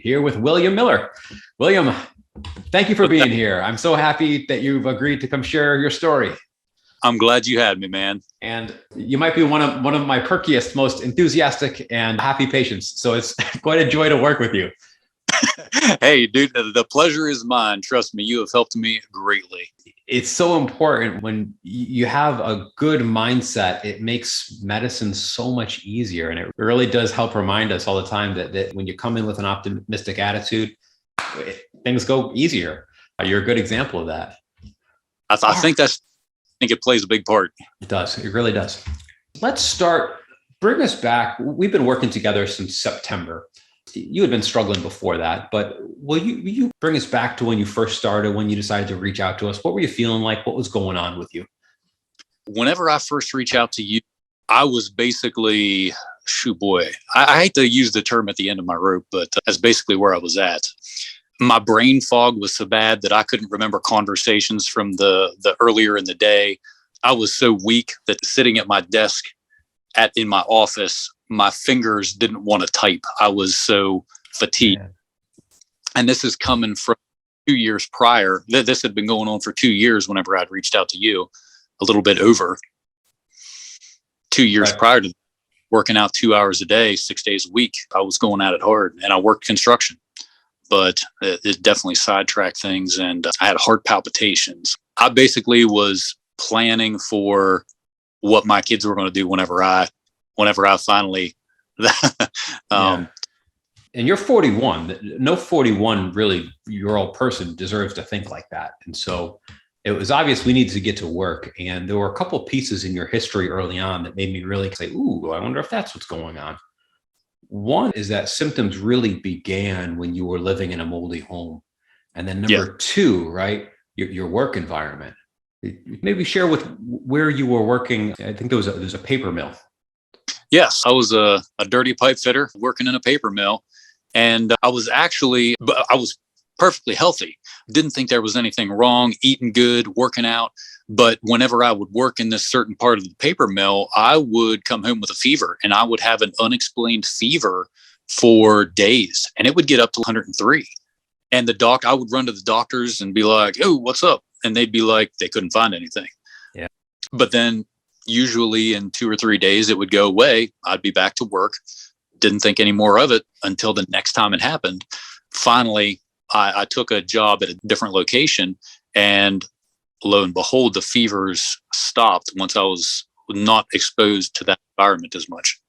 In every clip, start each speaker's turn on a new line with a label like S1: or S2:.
S1: here with William Miller. William, thank you for being here. I'm so happy that you've agreed to come share your story.
S2: I'm glad you had me, man.
S1: And you might be one of my perkiest, most enthusiastic and happy patients. So it's quite a joy to work with you.
S2: Hey, dude, the pleasure is mine. Trust me, you have helped me greatly.
S1: It's so important when you have a good mindset. It makes medicine so much easier. And it really does help remind us all the time that when you come in with an optimistic attitude, things go easier. You're a good example of that.
S2: I think it plays a big part.
S1: It does. It really does. Let's start. Bring us back. We've been working together since September. You had been struggling before that, but will you bring us back to when you first started, when you decided to reach out to us? What were you feeling like? What was going on with you?
S2: Whenever I first reached out to you, I was basically, I hate to use the term at the end of my rope, but that's basically where I was at. My brain fog was so bad that I couldn't remember conversations from the earlier in the day. I was so weak that sitting at my desk in my office, my fingers didn't want to type. I was so fatigued. Yeah. And this is coming from 2 years prior. This had been going on for 2 years whenever I'd reached out to you, a little bit over 2 years right. Prior to working out 2 hours a day, 6 days a week. I was going at it hard, and I worked construction, but it definitely sidetracked things, and I had heart palpitations. I basically was planning for what my kids were going to do whenever I finally
S1: yeah. And you're 41. No 41 really year old person deserves to think like that. And so it was obvious we needed to get to work. And there were a couple of pieces in your history early on that made me really say, ooh, I wonder if that's what's going on. One is that symptoms really began when you were living in a moldy home. And then number two, right, your work environment. Maybe share with where you were working. I think there was a paper mill.
S2: Yes, I was a dirty pipe fitter working in a paper mill. And I was perfectly healthy. Didn't think there was anything wrong, eating good, working out. But whenever I would work in this certain part of the paper mill, I would come home with a fever, and I would have an unexplained fever for days, and it would get up to 103. And I would run to the doctors and be like, "Oh, what's up?" And they'd be like, they couldn't find anything.
S1: Yeah.
S2: But then usually in 2 or 3 days, it would go away. I'd be back to work. Didn't think any more of it until the next time it happened. Finally, I took a job at a different location, and lo and behold, the fevers stopped once I was not exposed to that environment as much.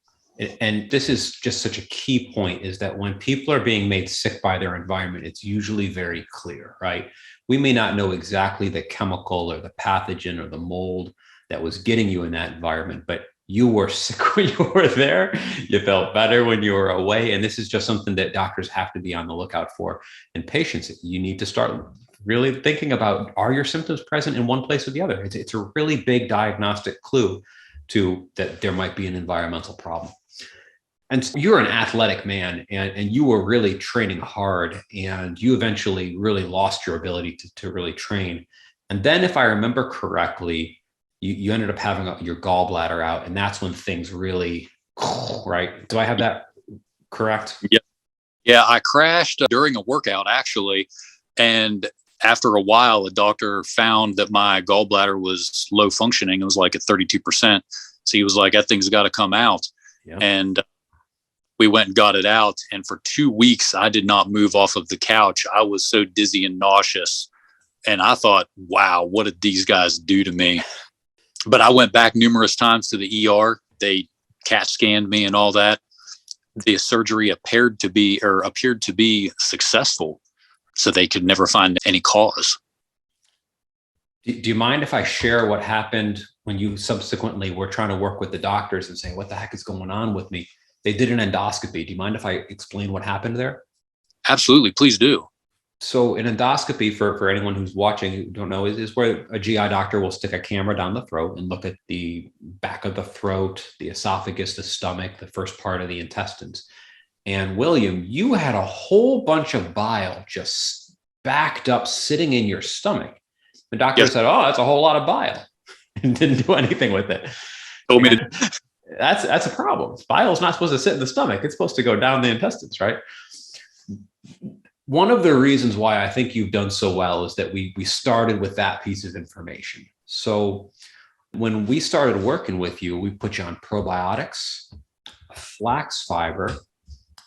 S1: And this is just such a key point, is that when people are being made sick by their environment, it's usually very clear, right? We may not know exactly the chemical or the pathogen or the mold that was getting you in that environment, but you were sick when you were there. You felt better when you were away. And this is just something that doctors have to be on the lookout for. And patients, you need to start really thinking about, are your symptoms present in one place or the other? It's a really big diagnostic clue to that there might be an environmental problem. And so you're an athletic man, and you were really training hard, and you eventually really lost your ability to really train. And then, if I remember correctly, you ended up having your gallbladder out, and that's when things really, right? Do I have that correct?
S2: Yeah, I crashed during a workout, actually. And after a while, a doctor found that my gallbladder was low functioning. It was like at 32%. So he was like, that thing's got to come out. Yeah. And we went and got it out. And for 2 weeks, I did not move off of the couch. I was so dizzy and nauseous. And I thought, wow, what did these guys do to me? But I went back numerous times to the ER. They CAT scanned me and all that. The surgery appeared to be successful, so they could never find any cause.
S1: Do you mind if I share what happened when you subsequently were trying to work with the doctors and saying, what the heck is going on with me? They did an endoscopy. Do you mind if I explain what happened there?
S2: Absolutely. Please do.
S1: So an endoscopy, for anyone who's watching who don't know, is where a GI doctor will stick a camera down the throat and look at the back of the throat, the esophagus, the stomach, the first part of the intestines. And William, you had a whole bunch of bile just backed up sitting in your stomach. The doctor said, oh, that's a whole lot of bile, and didn't do anything with it.
S2: Told me to.
S1: That's a problem. Bile is not supposed to sit in the stomach. It's supposed to go down the intestines, right? One of the reasons why I think you've done so well is that we started with that piece of information. So when we started working with you, we put you on probiotics, flax fiber,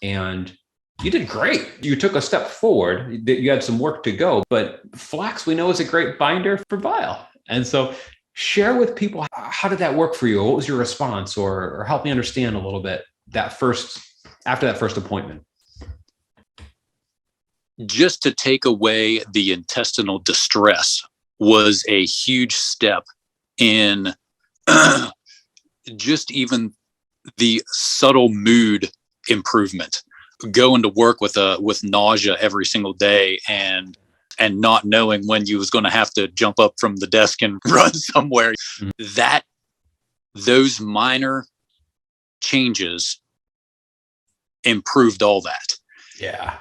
S1: and you did great. You took a step forward. You had some work to go, but flax we know is a great binder for bile. And so share with people, how did that work for you? What was your response? Or help me understand a little bit after that first appointment.
S2: Just to take away the intestinal distress was a huge step in just even the subtle mood improvement. Going to work with nausea every single day and not knowing when you was going to have to jump up from the desk and run somewhere. That those minor changes improved all that.
S1: Yeah.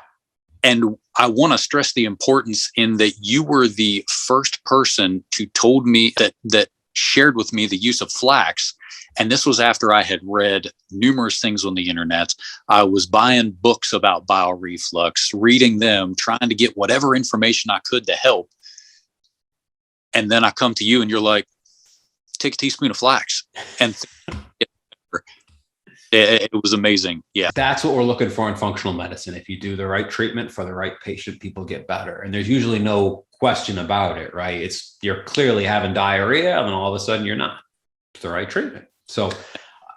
S2: And I want to stress the importance in that you were the first person to told me that shared with me the use of flax. And this was after I had read numerous things on the internet. I was buying books about bile reflux, reading them, trying to get whatever information I could to help. And then I come to you and you're like, take a teaspoon of flax. And it was amazing. Yeah.
S1: That's what we're looking for in functional medicine. If you do the right treatment for the right patient, people get better. And there's usually no question about it, right? You're clearly having diarrhea and then all of a sudden you're not. It's the right treatment. So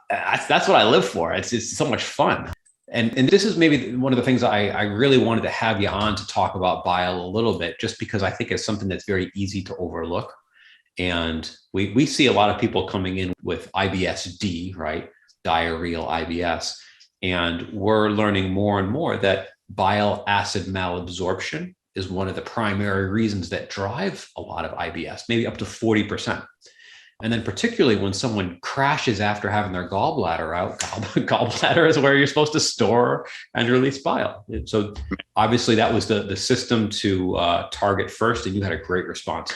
S1: that's what I live for. It's so much fun. And this is maybe one of the things I really wanted to have you on to talk about bile a little bit, just because I think it's something that's very easy to overlook. And we see a lot of people coming in with IBS-D, right? Diarrheal IBS. And we're learning more and more that bile acid malabsorption is one of the primary reasons that drive a lot of IBS, maybe up to 40%. And then particularly when someone crashes after having their gallbladder out, gallbladder is where you're supposed to store and release bile. So obviously that was the system to target first, and you had a great response.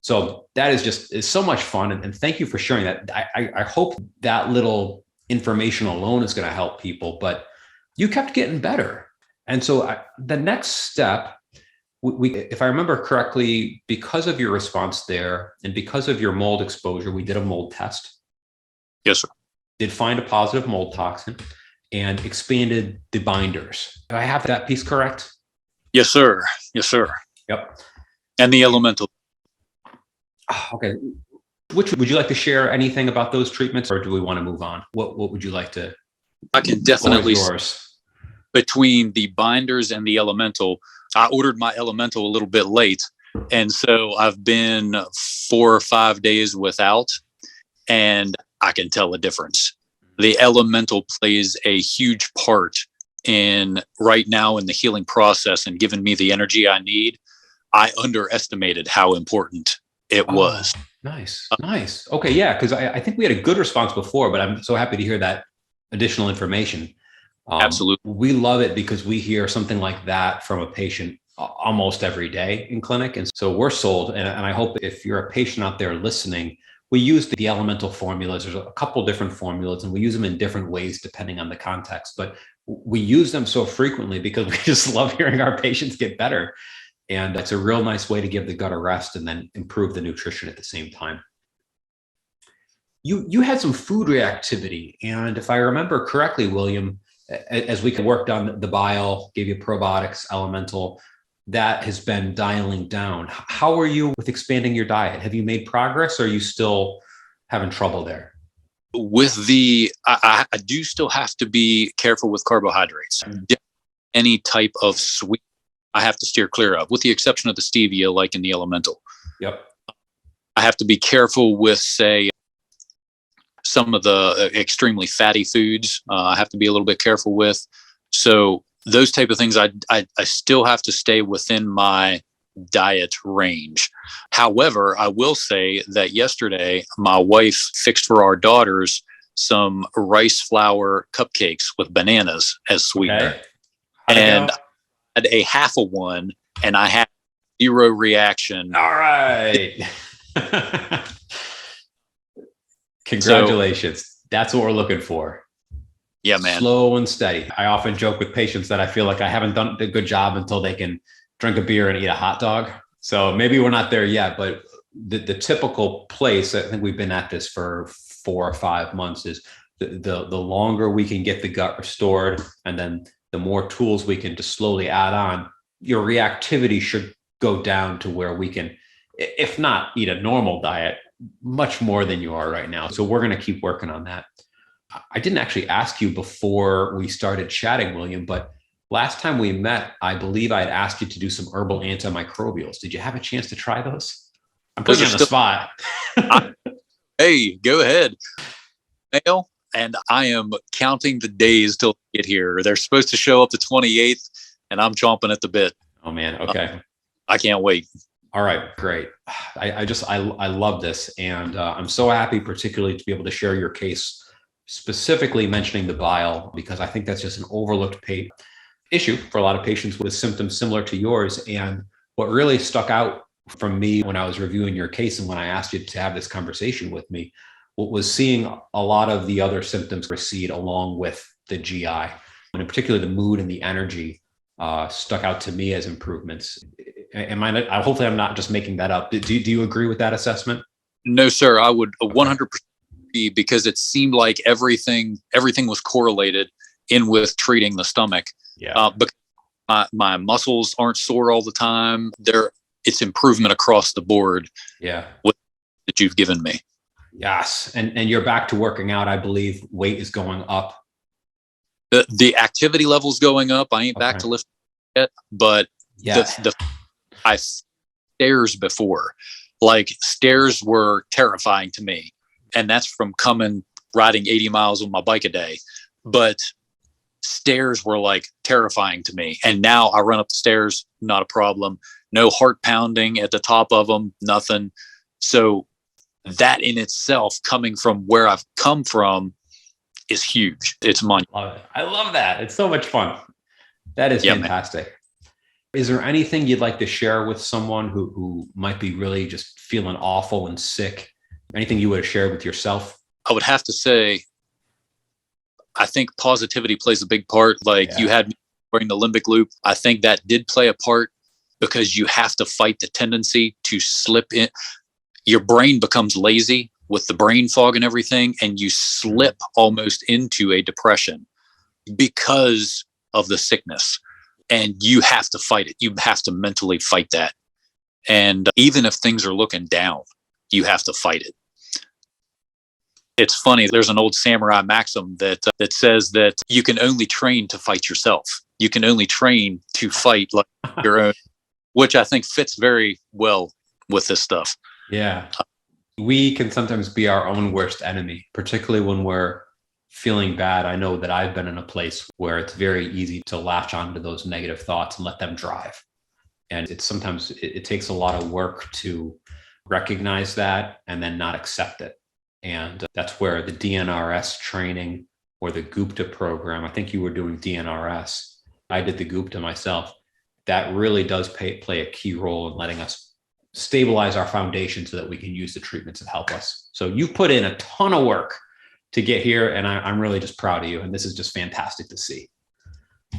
S1: So that is so much fun. And thank you for sharing that. I hope that little information alone is going to help people, but you kept getting better. And so the next step, if I remember correctly, because of your response there and because of your mold exposure, we did a mold test.
S2: Yes, sir.
S1: Did find a positive mold toxin and expanded the binders. Do I have that piece correct?
S2: Yes, sir. Yes, sir.
S1: Yep.
S2: And the elemental.
S1: Okay. Would you like to share anything about those treatments, or do we want to move on? What would you like to?
S2: I can definitely. Between the binders and the elemental, I ordered my elemental a little bit late. And so I've been 4 or 5 days without, and I can tell a difference. The elemental plays a huge part right now in the healing process and giving me the energy I need. I underestimated how important it was.
S1: Nice. Okay. Yeah. Because I think we had a good response before, but I'm so happy to hear that additional information.
S2: Absolutely.
S1: We love it because we hear something like that from a patient almost every day in clinic. And so we're sold. And I hope if you're a patient out there listening, we use the elemental formulas. There's a couple different formulas and we use them in different ways depending on the context, but we use them so frequently because we just love hearing our patients get better. And it's a real nice way to give the gut a rest and then improve the nutrition at the same time. You had some food reactivity. And if I remember correctly, William, as we worked on the bile, gave you probiotics, elemental, that has been dialing down. How are you with expanding your diet? Have you made progress or are you still having trouble there?
S2: I do still have to be careful with carbohydrates. Any type of sweet, I have to steer clear of, with the exception of the stevia, like in the elemental.
S1: Yep.
S2: I have to be careful with, say, some of the extremely fatty foods. I have to be a little bit careful with. So those type of things, I still have to stay within my diet range. However, I will say that yesterday, my wife fixed for our daughters some rice flour cupcakes with bananas as sweetener.
S1: Okay.
S2: And I had a half of one and I had zero reaction.
S1: All right. Congratulations. That's what we're looking for.
S2: Yeah, man.
S1: Slow and steady. I often joke with patients that I feel like I haven't done a good job until they can drink a beer and eat a hot dog. So maybe we're not there yet, but the typical place, I think we've been at this for 4 or 5 months, is the longer we can get the gut restored, and then the more tools we can just slowly add on, your reactivity should go down to where we can, if not eat a normal diet, much more than you are right now. So we're going to keep working on that. I didn't actually ask you before we started chatting, William, but last time we met, I believe I had asked you to do some herbal antimicrobials. Did you have a chance to try those? I'm putting you on the spot.
S2: Hey, go ahead. Mail, and I am counting the days till they get here. They're supposed to show up the 28th, and I'm chomping at the bit.
S1: Oh man, okay.
S2: I can't wait.
S1: All right, great. I love this, and I'm so happy, particularly to be able to share your case, specifically mentioning the bile, because I think that's just an overlooked issue for a lot of patients with symptoms similar to yours. And what really stuck out from me when I was reviewing your case and when I asked you to have this conversation with me, what was seeing a lot of the other symptoms recede along with the GI, and in particular the mood and the energy stuck out to me as improvements. Hopefully I'm not just making that up. Do you agree with that assessment?
S2: No, sir. I would 100% be, because it seemed like everything was correlated in with treating the stomach.
S1: Yeah.
S2: But my muscles aren't sore all the time. It's improvement across the board.
S1: Yeah.
S2: That you've given me.
S1: Yes. And you're back to working out. I believe weight is going up.
S2: The activity level's going up. I ain't back to lifting yet, but I stairs before, like stairs were terrifying to me. And that's from riding 80 miles on my bike a day. But stairs were like terrifying to me. And now I run up the stairs, not a problem. No heart pounding at the top of them, nothing. So that in itself, coming from where I've come from, is huge. It's monumental.
S1: I love that. It's so much fun. That is fantastic. Man. Is there anything you'd like to share with someone who might be really just feeling awful and sick? Anything you would have shared with yourself?
S2: I would have to say, I think positivity plays a big part. You had me wearing the limbic loop. I think that did play a part, because you have to fight the tendency to slip in. Your brain becomes lazy with the brain fog and everything, and you slip almost into a depression because of the sickness. And you have to fight it. You have to mentally fight that. And even if things are looking down, you have to fight it. It's funny. There's an old samurai maxim that says that you can only train to fight yourself. You can only train to fight like your own, which I think fits very well with this stuff.
S1: Yeah. We can sometimes be our own worst enemy, particularly when we're feeling bad. I know that I've been in a place where it's very easy to latch onto those negative thoughts and let them drive. And sometimes it takes a lot of work to recognize that and then not accept it. And that's where the DNRS training or the Gupta program, I think you were doing DNRS. I did the Gupta myself. That really does play a key role in letting us stabilize our foundation so that we can use the treatments that help us. So you put in a ton of work to get here, and I'm really just proud of you. And this is just fantastic to see.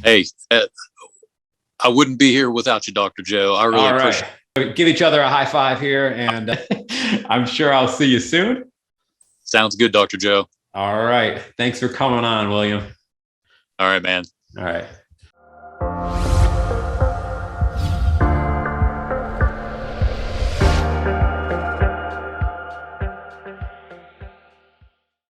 S2: Hey, I wouldn't be here without you, Dr. Joe. I really appreciate
S1: it. Give each other a high five here, and I'm sure I'll see you soon.
S2: Sounds good, Dr. Joe.
S1: All right. Thanks for coming on, William.
S2: All right, man.
S1: All right.